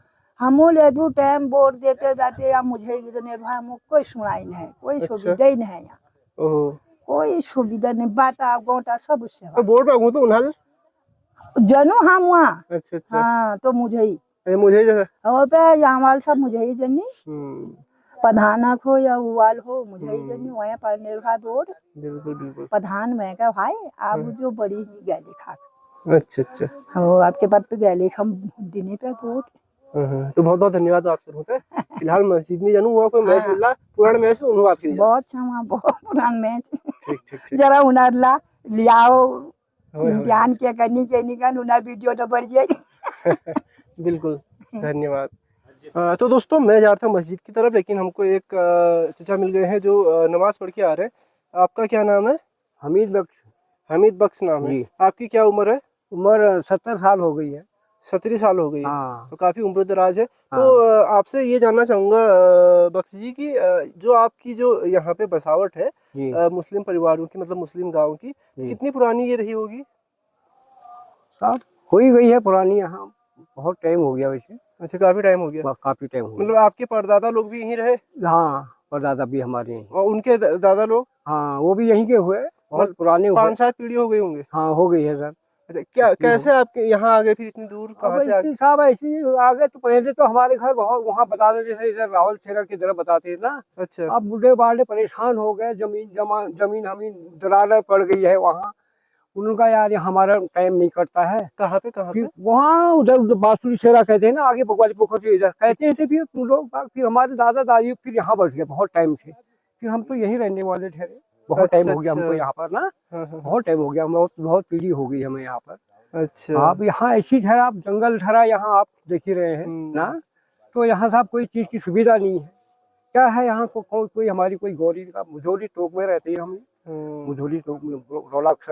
हम ले दू टाइम बोर्ड देते जाते या मुझे कोई सुनाई नहीं, कोई सुविधा ही नहीं है यहाँ, कोई सुविधा नहीं। बाटा गोटा सब उससे तो बोर्ड पे तो उन्हाल जनू हम वहाँ। अच्छा अच्छा, हाँ, तो मुझे ही मुझे जैसा और पे यहाँ वाल सब मुझे ही जनी, प्रधानक हो या उवाल हो मुझे ही जनी वहाँ पर निर्भर बोर्ड। बिल्कुल बिल्कुल प्रधान में का भाई आप जो बड़ी ही गैली खा। अच्छा अच्छा, हो आपके पास पे गैली हम दिने पे बोर्ड। तो बहुत बहुत धन्यवाद आपसे होते। फिलहाल मस्जिद में जानू हुआ कोई मैच मिला पुराना मैच उन्होंने बात करी बहुत अच्छा, बहुत पुराना मैच। ठीक ठीक ठीक, जरा उनार ला लियाओ ध्यान क्या करनी के निकल उनार वीडियो तो बढ़ जाएगी। बिल्कुल धन्यवाद। तो दोस्तों मैं जा रहा था मस्जिद की तरफ, लेकिन हमको एक चचा मिल गए हैं जो नमाज पढ़ के आ रहे हैं। आपका क्या नाम है? हमीद बख्श। हमीद बख्श नाम है। आपकी क्या उम्र है? उम्र 70 साल हो गई है। 17 साल हो गई है। हाँ। तो काफी उम्र दराज है। हाँ। तो आपसे ये जानना चाहूंगा बख्श जी की जो आपकी जो यहाँ पे बसावट है मुस्लिम परिवारों की, मतलब मुस्लिम गाँव की, कितनी पुरानी ये रही होगी? सब हो ही गई है पुरानी, यहाँ बहुत टाइम हो गया वैसे। अच्छा, काफी टाइम हो गया। काफी टाइम हो गया। मतलब आपके परदादा लोग भी यहीं रहे? हाँ, परदादा भी हमारे यहीं। और उनके दादा लोग? हाँ, वो भी यहीं के हुए, बहुत पुराने हुए। 5-7 पीढ़ी हो गई होंगे। हाँ, हो गई है सर। अच्छा, क्या कैसे आपके यहाँ आ गए फिर इतनी दूर? कहाँ से आ गए? साहब ऐसे आ गए तो पहले तो हमारे घर बहुत वहाँ बता रहे जैसे इधर राहुल खेरा की तरफ बताते थे ना। अच्छा, अब बूढ़े बाढ़े परेशान हो गए, जमीन हमीन दरार पड़ गई है वहाँ। उनका यार हमारा टाइम नहीं करता है। कहाँ पे? वहाँ उधर बांसुरी शेरा कहते हैं ना, आगे बगवाली पोखर से इधर कहते हैं। फिर तुम लोग फिर हमारे दादा दादी फिर यहाँ बैठ गए बहुत टाइम से। फिर हम तो यहीं रहने वाले ठहरे, बहुत टाइम हो गया हमको यहाँ पर ना। बहुत टाइम हो गया, बहुत पीढ़ी हो गई हमें यहाँ पर। अच्छा, आप यहाँ ऐसी ठहरा, आप जंगल ठहरा यहाँ आप देख ही रहे हैं ना। तो यहाँ साहब कोई चीज की सुविधा नहीं है। क्या है यहाँ को कोई हमारी कोई गौरी का मुझोली टोक में रहते हैं हम। मुझोली टोक में रौलक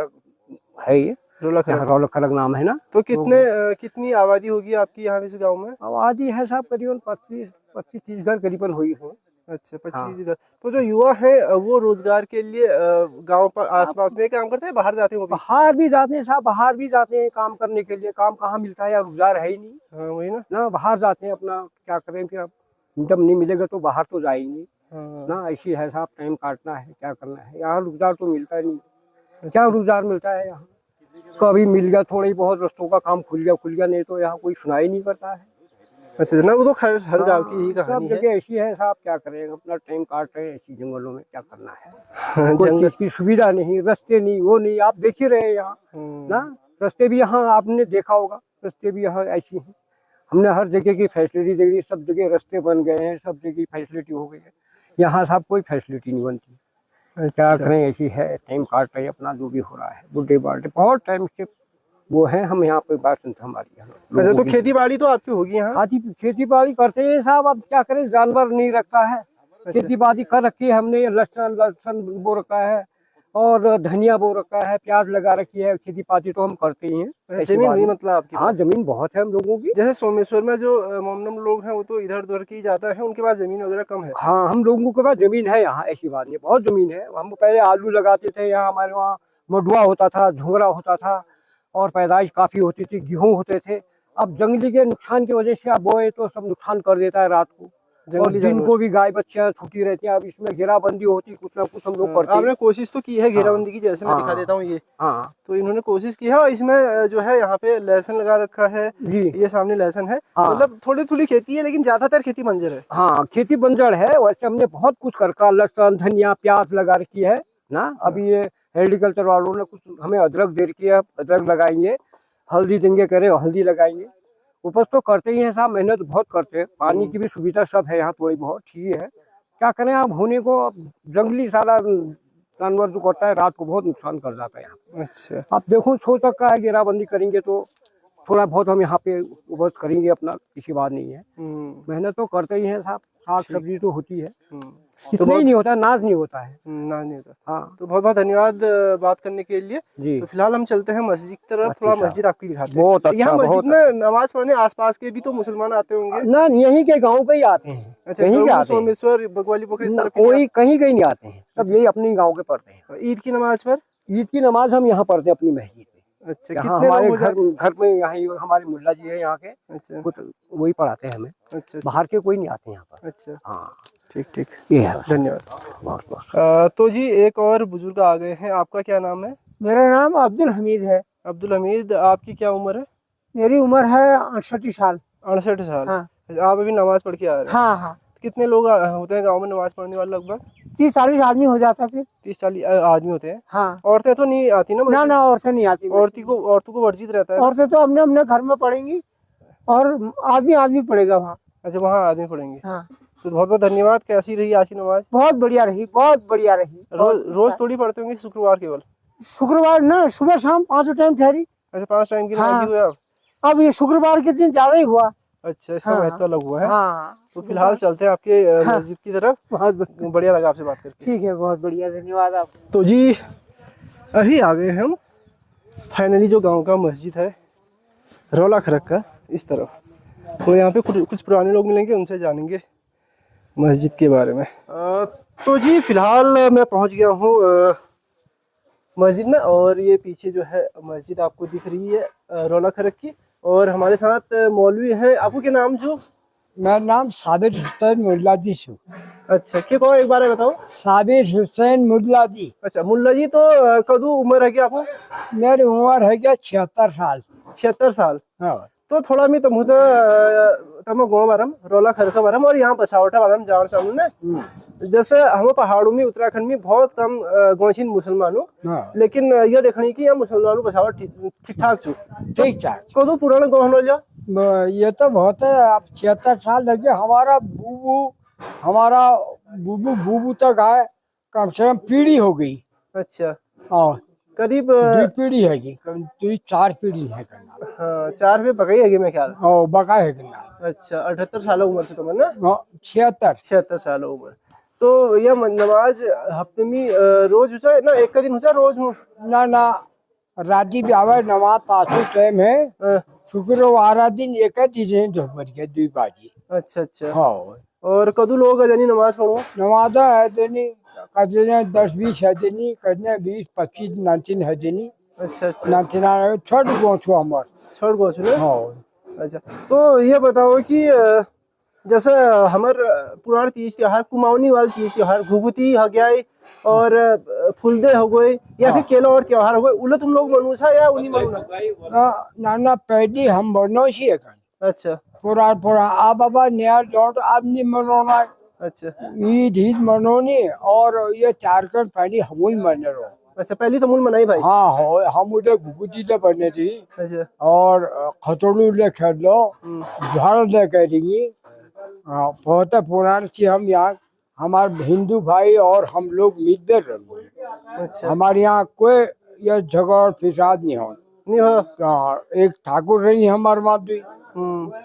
है, ये रौलक खरग नाम है ना। तो कितनी आबादी होगी आपकी यहाँ इस गाँव में? आबादी है साहब करीबन 25-30 घर करीबन हुई है। अच्छा, 25 घर। तो जो युवा है वो रोजगार के लिए गांव पर आसपास में काम करते हैं, बाहर जाते हैं? बाहर भी जाते हैं साहब, बाहर भी जाते हैं काम करने के लिए। काम कहाँ मिलता है यार, रोजगार है ही नहीं। हाँ, वही ना। बाहर जाते हैं अपना, क्या करें फिर, अब इनकम नहीं मिलेगा तो बाहर तो जाएंगे ना। ऐसी है साहब, टाइम काटना है, क्या करना है। यहाँ रोजगार तो मिलता नहीं। क्या रोजगार मिलता है यहाँ? कभी मिल गया थोड़ी बहुत, रस्तों का काम खुल गया, नहीं तो यहाँ कोई सुनाई नहीं करता है। अच्छा ना, वो तो हर गांव की यही कहानी सब जगह ऐसी है साहब, क्या करेंगे, अपना टाइम काट रहे हैं ऐसी जंगलों में, क्या करना है। कोई चीज की सुविधा नहीं, रास्ते नहीं, वो नहीं, आप देख ही रहे हैं यहाँ ना। रास्ते भी यहाँ आपने देखा होगा, रास्ते भी यहाँ ऐसी हैं। हमने हर जगह की फैसिलिटी देख ली, सब जगह रास्ते बन गए हैं, सब जगह फैसिलिटी हो गई है। यहाँ साहब कोई फैसिलिटी नहीं बनती। क्या करें, ऐसी है, टाइम काट रहे अपना जो भी हो रहा है। बुढ़े बाढ़े बहुत टाइम से वो है, हम यहाँ पे बात सुनते हमारी यहाँ। अच्छा, तो खेती बाड़ी तो आपकी होगी यहाँ? खेती बाड़ी करते हैं साहब, अब क्या करें, जानवर नहीं रखा है। खेती बाड़ी कर रखी है हमने, लहसुन बो रखा है और धनिया बो रखा है, प्याज लगा रखी है। खेती बाड़ी तो हम करते ही हैं। जमीन हुई मतलब आपकी? हाँ, जमीन बहुत है हम लोगों की। जैसे सोमेश्वर में जो मोमनम लोग हैं वो तो इधर उधर की जाता है, उनके पास जमीन वगैरह कम है। हाँ, हम लोगों के पास जमीन है यहाँ, ऐसी बात नहीं, बहुत जमीन है। हम पहले आलू लगाते थे यहाँ, हमारे वहाँ मडुआ होता था, झोंगरा होता था और पैदाइश काफी होती थी, गेहूं होते थे। अब जंगली के नुकसान की वजह से आप बोए तो सब नुकसान कर देता है रात को, और दिन को भी गाय बच्चियां छूटी रहती है। अब इसमें घेराबंदी होती, कुछ ना कुछ हम लोग करते हैं। आपने कोशिश तो की है घेराबंदी की, जैसे मैं दिखा देता हूँ ये। हाँ, तो इन्होंने कोशिश की है, और इसमें जो है यहाँ पे लहसुन लगा रखा है जी। ये सामने लहसुन है, हाँ। मतलब थोड़ी थोड़ी खेती है, लेकिन ज्यादातर खेती बंजर है। हाँ, खेती बंजर है। वैसे हमने बहुत कुछ कर रखा, लहसुन धनिया प्याज लगा रखी है ना। अभी ये एग्रीकल्चर वालों ने कुछ हमें अदरक दे रखी है, अदरक लगाएंगे, हल्दी देंगे, करे हल्दी लगाएंगे। उपज तो करते ही हैं साहब, मेहनत बहुत करते हैं। पानी की भी सुविधा सब है यहाँ, थोड़ी बहुत ठीक है। क्या करें आप, होने को अब जंगली सारा जानवर जो करता है रात को बहुत नुकसान कर जाता है यहाँ। अच्छा, आप देखो, 100 तक का है, घेराबंदी करेंगे तो थोड़ा बहुत हम यहाँ पे उपज करेंगे अपना, किसी बात नहीं है। मेहनत तो करते ही हैं साहब, साग सब्जी तो होती है, इतना ही नहीं होता, नाज नहीं होता है। ना नहीं होता। हाँ, तो बहुत बहुत धन्यवाद बात करने के लिए जी। तो फिलहाल हम चलते हैं मस्जिद की तरफ, थोड़ा मस्जिद आपकी दिखाते हैं। बहुत अच्छा, यहाँ मस्जिद बहुत में नमाज पढ़ने आसपास के भी तो मुसलमान आते होंगे? ना, यहीं के गांव पे ही आते हैं। अच्छा, कहीं के आते हैं, सोमेश्वर बगवाली पोखरी इस ना, तरफ के कोई कहीं कहीं नहीं आते हैं, सब यही अपने गांव के पढ़ते हैं। ईद की नमाज पर? ईद की नमाज हम यहाँ पढ़ते हैं अपनी मस्जिद में। अच्छा, यहाँ कितने हमारे लोग हो जाते? घर में यहाँ हमारे मुल्ला जी है यहाँ के, अच्छा कुछ वही पढ़ाते हैं हमें। अच्छा बाहर के कोई नहीं आते यहाँ पर। अच्छा, हाँ, ठीक ठीक, ये है। धन्यवाद। बहुत बहुत। तो जी एक और बुजुर्ग आ गए हैं, आपका क्या नाम है? मेरा नाम अब्दुल हमीद है। अब्दुल हमीद, आपकी क्या उम्र है? मेरी उम्र है 68 साल। 68 साल? हाँ। आप अभी नमाज पढ़ के आ रहे हैं? हाँ हाँ, कितने लोग होते हैं गांव में नमाज पढ़ने वाले? लगभग 30-40 आदमी हो जाता फिर। 30-40 आदमी होते हैं? हाँ। औरतें तो नहीं आती ना? ना ना, औरतें नहीं आती। औरतों को वर्जित रहता है? औरतें तो अपने अपने घर में पढ़ेंगी और आदमी पढ़ेगा वहाँ। अच्छा, वहाँ आदमी पढ़ेंगे। हाँ। तो बहुत बहुत धन्यवाद। कैसी रही आज की नमाज? बहुत बढ़िया रही, बहुत बढ़िया रही। रोज थोड़ी पढ़ते होंगे, शुक्रवार केवल? शुक्रवार ना, सुबह शाम 5 टाइम ठहरी। अच्छा, 5 टाइम की हाँ। नमाज हुए आप? अब ये शुक्रवार के दिन ज्यादा ही हुआ। अच्छा, इसका हाँ। महत्व अलग हुआ है। हाँ। तो फिलहाल चलते हैं आपके हाँ। मस्जिद की तरफ। बहुत बढ़िया लगा आपसे बात करके। ठीक है, बहुत बढ़िया, धन्यवाद आप। तो जी अभी आ गए हम फाइनली जो गांव का मस्जिद है रौला खरक का, इस तरफ। तो यहाँ पे कुछ पुराने लोग मिलेंगे, उनसे जानेंगे मस्जिद के बारे में। तो जी फिलहाल मैं पहुँच गया हूँ मस्जिद में, और ये पीछे जो है मस्जिद आपको दिख रही है रौला खरक की, और हमारे साथ मौलवी है। आपको क्या नाम जो? मेरा नाम साबिर हुसैन मुल्ला जी छू। अच्छा, क्या कहो एक बार बताओ। साबिर हुसैन मुल्ला जी। अच्छा, मुल्ला जी, तो कदू उम्र है क्या आपको? मेरी उम्र है क्या 76 साल। 76 साल? हाँ। तो थोड़ा मी तमु तम गाँव बारम रौला खरका बारम और यहाँ बसावटा बारम जान सामने ना। जैसे हम पहाड़ों में उत्तराखंड में बहुत कम गौछिन मुसलमानों, लेकिन यह देखने की यहाँ मुसलमानों बसावट ठीक ठाक छू। ठीक ठाक। कदू पुराना गाँव हो जा? ये तो बहुत है, आप 76 साल लगे। हमारा बूबू तक आए, कम से कम पीढ़ी हो गई। अच्छा, और करीब 2 पीढ़ी है, 4 पीढ़ी है करना। हाँ, 4 पे पकई है मेरे ख्याल। और बका है करना। अच्छा, 78 साल उम्र से तुम्हें ना? 76 साल उम्र। तो यह नमाज हफ्ते में रोज हो ना, एक का दिन हो रोज हूँ? ना राती भी आवे नमाज पासू टाइम है। शुक्रवार दिन एक दिन दोपहर 2 बजे। अच्छा। हाँ। और कदू लोग जानी नमाज पढ़ो? नमाज है देनी, कदने 10-20 है देनी, कदने 20-25 19 है देनी। अच्छा, 19 छोड़ गो हमार। छोड़ गो ना? हाँ। अच्छा, तो ये बताओ कि जैसे हमार पुराने तीज त्योहार, कुमाऊनी वाले तीज त्योहार, घुघुती हो गया और फुलदे हो गए, या फिर केला और त्योहार हो गए, उले तुम लोग मनुसा या उन्हीं मनुना? ना पहली हम बनोशी है। अच्छा, पूरा आ बाबा नया लौट आप नहीं मनोना। अच्छा, ईद मनोनी, और ये 4 कन पहली हमूल मन रो। अच्छा, पहली तो मूल मनाई भाई? हाँ हो, हम उधर घुघुती ले बने थी। अच्छा, और खतोड़ू ले खेल लो, झाड़ ले करेंगी। बहुत पुरानी थी हम यहाँ। हमारे हिंदू भाई और हम लोग मिलकर रहे। अच्छा हमारे यहाँ कोई यह झगड़ फिसाद नहीं हो। नहीं हो एक ठाकुर रही हमारे माधुरी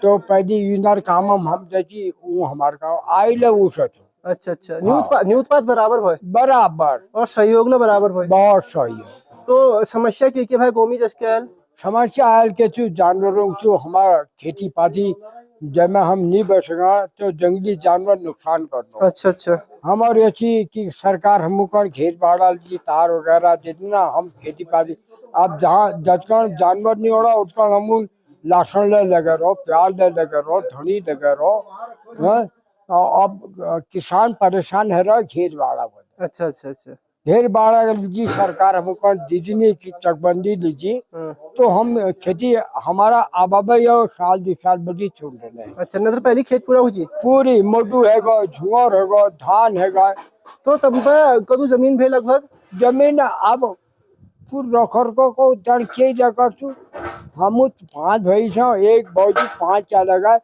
तो पहली यूनर काम हम जची वो हमारे का आइले वो सच अच्छा अच्छा न्यूतपात बराबर होय बराबर और सहयोग ला बराबर होय बहुत सही है। तो समस्या के भाई गोमी जस के आयल समस्या आयल के चू जानवरों चू हमारा खेती पाती जब में हम नहीं बचेगा तो जंगली जानवर नुकसान कर दो। अच्छा अच्छा हमारी अच्छी कि सरकार हमको घेर बाड़ा की तार वगैरह जितना हम खेती पाती अब जहाँ जचका जानवर नहीं हो रहा उसका हम लहसुन ले लगे रहो प्याज ले लगे रहो धनी लगे रहो। हाँ? अब किसान परेशान है रहा घेर बाड़ा बोले। अच्छा अच्छा अच्छा घेर बाड़ा लीजिए सरकार हमको दीजिए की चकबंदी लीजिए तो हम खेती हमारा आबाबा साल 2 साल बड़ी छोड़ रहे हैं। अच्छा नजर पहली खेत पूरा हो जी पूरी मोटू हैगा झुआर हैगा धान हैगा तो तब कदू जमीन भे लगभग जमीन अब पूर रखर को जड़ के जगह छू हम 5 भाई छो एक बौजी 5 चलेगा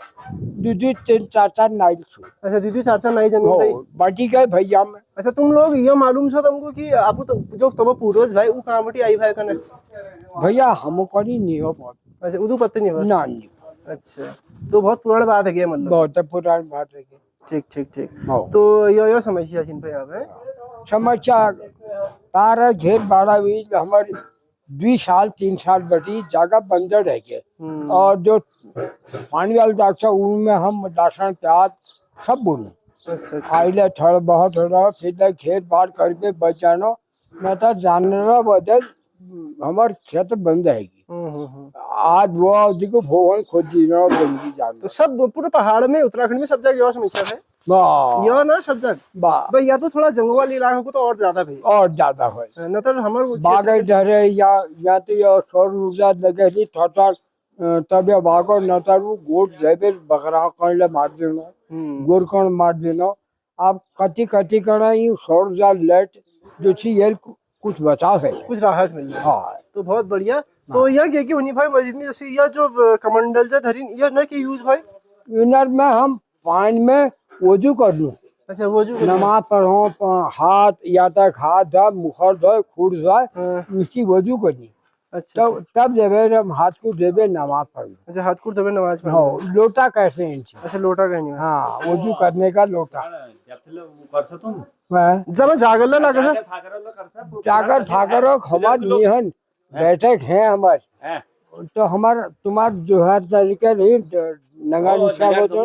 2 3 4 नाइल छू। अच्छा दीदी 4 नहीं जमीन भाई बटी गए भैया में। अच्छा तुम लोग ये मालूम छो तुमको कि आप तो जो तुम पूर्वज भाई वो कामटी आई भाई कने भैया हमको नहीं हो बहुत। अच्छा उदू पत्ते नहीं बस ना नहीं अच्छा तो बहुत पुरानी बात है ये मतलब बहुत पुरानी बात है। ठीक ठीक ठीक हाँ। तो यो समस्या चिन पे यहाँ पे समस्या तारा घेर बाड़ा हुई हमारी 2 साल 3 साल बटी जगह बंजर है के और जो पानी वाले दाक्षा उनमें हम लहसुन प्याज सब बोलो। अच्छा अच्छा आइले थोड़ा बहुत हो रहा फिर घेर बाड़ करके बचानो मैं तो जानवर बदल हमारे खेत बंद रहेगी। आज वो देखो भवन खोजी ना गंदी जान तो सब पूरे पहाड़ में उत्तराखंड में सब जगह यो समस्या है वाह यो ना सब जगह भाई या तो थोड़ा जंगल इलाका को तो और ज्यादा भाई और ज्यादा है न तो हमारे वो बागे डरे या तो ये सौर ऊर्जा लगे थी थोड़ा तब ये बागो न तो वो गोट जेबे बकरा कर ले मार देना गोर कण मार देना आप कटी कटी करना ये सौर ऊर्जा लाइट जो थी ये कुछ बचाव है कुछ राहत मिल रही है। हाँ तो बहुत बढ़िया तो यह क्या होनी भाई मस्जिद में जैसे यह जो कमंडल जो धरी यह न की यूज भाई इनर में हम पानी में वजू कर दूं। अच्छा वो जो नमाज पढ़ो हाथ या तक हाथ धो मुखर धो खूर धो इसी वजू करनी अच्छा तब देवे हम हाथ को देवे नमाज पढ़ो। अच्छा हाथ को दबे नमाज पढ़ हाँ लोटा कैसे इनसे अच्छा लोटा कहनी है हाँ वजू करने का लोटा जब जागल लगा जाकर ठाकर हमार निहन बैठक है हमारे तो हमार तुम्हार जोहर तरीके नहीं नंगा निशा बोतो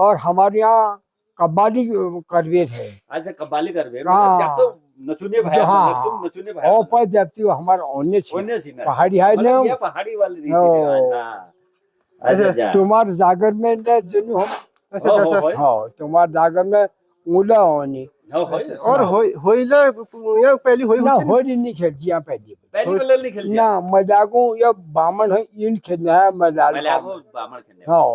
और हमारे यहाँ कब्बाली करवे थे। अच्छा कब्बाली करवे हाँ। जब तो नचुने भाई हाँ। तुम नचुने भाई ओ पर जब ती हमार ओने छे होने सी ना पहाड़ी है ना ये पहाड़ी वाली रीति रिवाज हां अच्छा तुम्हार जागर में न जनु हम अच्छा अच्छा हाँ तुम्हार जागर में उला होनी और होइला या पहली होई ना होली नहीं खेलती यहाँ पहली वाला नहीं खेलती ना मजाको या बामन है इन खेलना है मजाको बामन खेलने हाँ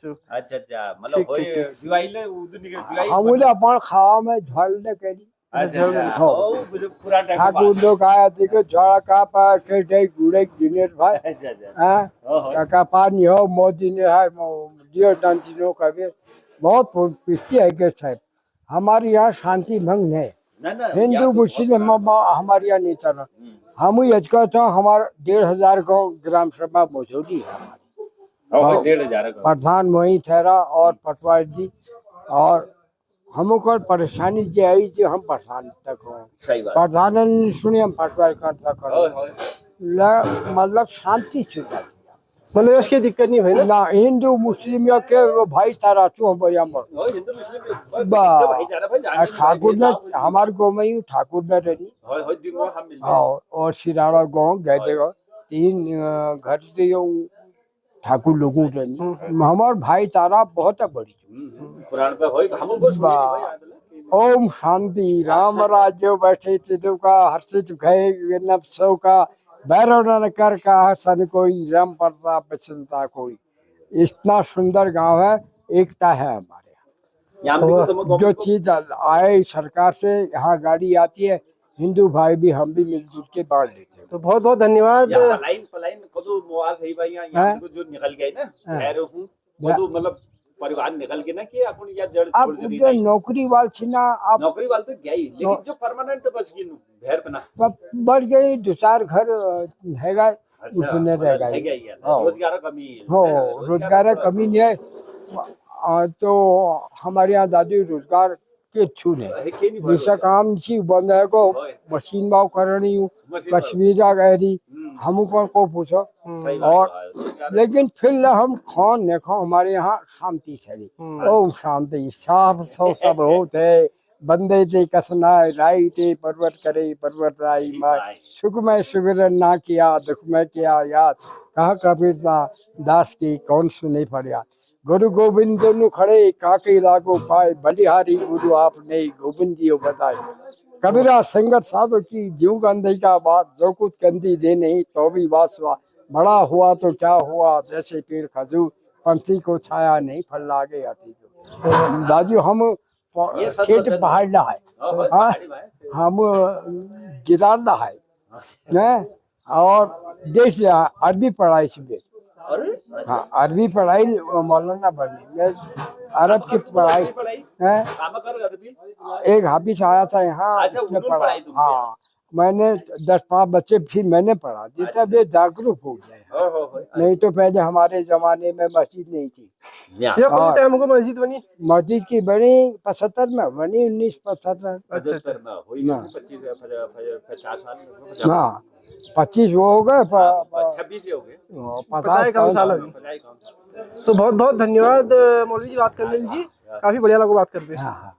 अच्छा अच्छा मतलब होई दिवाइले उदु निकल दिवाई हम उला अपन खावा में झल दे करी अच्छा ओ पूरा टाइम ठाकुर लोग आया थे कि झोड़ा का पा के डे गुड़े दिनेश भाई अच्छा अच्छा हाँ काका पानी हो मोदी ने है दियो टांची नो का भी बहुत पिछती है के साहब हमारे यहाँ शांति भंग है हिंदू मुस्लिम हमारे यहाँ नहीं चला हम ही अजका था हमारा 1500 को ग्राम सभा मौजूदी है हमारी 1500 प्रधान वही ठहरा और पटवारी जी और हमको परेशानी जो आई जो हम परेशान तक हो सही बात प्रधान ने सुनी हम पटवारी करता करो मतलब शांति से मतलब इसकी दिक्कत नहीं हुई ना हिंदू मुस्लिम या के भाईचारा चू हम यहाँ पर हिंदू मुस्लिम भाईचारा भाई ठाकुर ने हमारे गाँव में ही ठाकुर ने रही हम मिल और सिराड़ा गाँव गए थे 3 घर से ठाकुर लोगों रही हमारे भाईचारा बहुत बड़ी पुराण पे होई हमको ओम शांति राम राज्य बैठे तिदु का हर्षित भय नफ्सों का भैरव न कर का सन कोई राम प्रताप चिंता कोई इतना सुंदर गांव है एकता है हमारे यहाँ जो चीज आए सरकार से यहाँ गाड़ी आती है हिंदू भाई भी हम भी मिलजुल के बांट लेते हैं। तो बहुत बहुत धन्यवाद पलाइन पलाइन कदू मोआल सही भाई यहाँ जो निकल गए ना भैरव हूँ कदू मतलब परिवार निकल के ना कि अपन या जड़ अब छोड़ के जो नहीं। नौकरी वाल थी ना अब नौकरी वाले तो गया ही, लेकिन जो परमानेंट बच गई घर पे ना। बढ़ गई, 2-4 घर हैगा उसमें रह है गई। क्या ये हाँ। रोजगार कमी है। हो रोजगार कमी नहीं है। तो हमारे यहाँ दादी रोजगार के छू ने है कि नहीं दूसरा काम छी बंद है को मशीन बाव करनी हूँ कश्मीर आ गई हम ऊपर को पूछो। सही बात और है, रोजगार- लेकिन फिर हम खान ने खाओ हमारे यहाँ शांति छड़ी। ओम शांति साफ सौ सब होते बंदे ते कसना राई ते पर्वत करे पर्वत राई माय सुख में सुमिरन ना किया दुख में किया याद कहा कबीर दास की कौन सुने फरियाद। गुरु गोविंद नु खड़े काके लागो पाए बलिहारी गुरु आपने गोविंद जी बताए। कबीरा संगत साधु की जीव गंधी का बात जो कुछ गंदी दे नहीं तो भी वासवा बड़ा हुआ तो क्या हुआ जैसे पेड़ खजूर पंथी को छाया नहीं फल लागे आती तो दाजू हम ये सच खेत वचन- पहाड़ ना है हाँ, हाँ, पहाड़ी भाई। हम गिरार ना है हैं? और देश अरबी पढ़ाई से अरे हाँ अरबी पढ़ाई मौलाना बनी मैं अरब की पढ़ाई पढ़ाई है। काम कर अरबी। एक हाफिज आया था यहाँ अच्छा, उसने उन्होंने पढ़ा। पढ़ाई तुमसे? हाँ मैंने 10-5 बच्चे फिर मैंने पढ़ा जितना वे जागरूक हो गए। हो नहीं तो पहले हमारे जमाने में मस्जिद नहीं थी। ये कौन और- टाइम को मस्जिद बनी? मस्जिद की बनी 75 में बनी 1975। 75 में हुई ना। 50 साल हाँ 25 वो हो गए 26 हो गए। 50 कम साल हो गए। 50 कौन सा? तो बहुत बहुत धन्यवाद मौलवी जी बात करने जी, काफी बढ़िया लगा बात करके। हाँ हाँ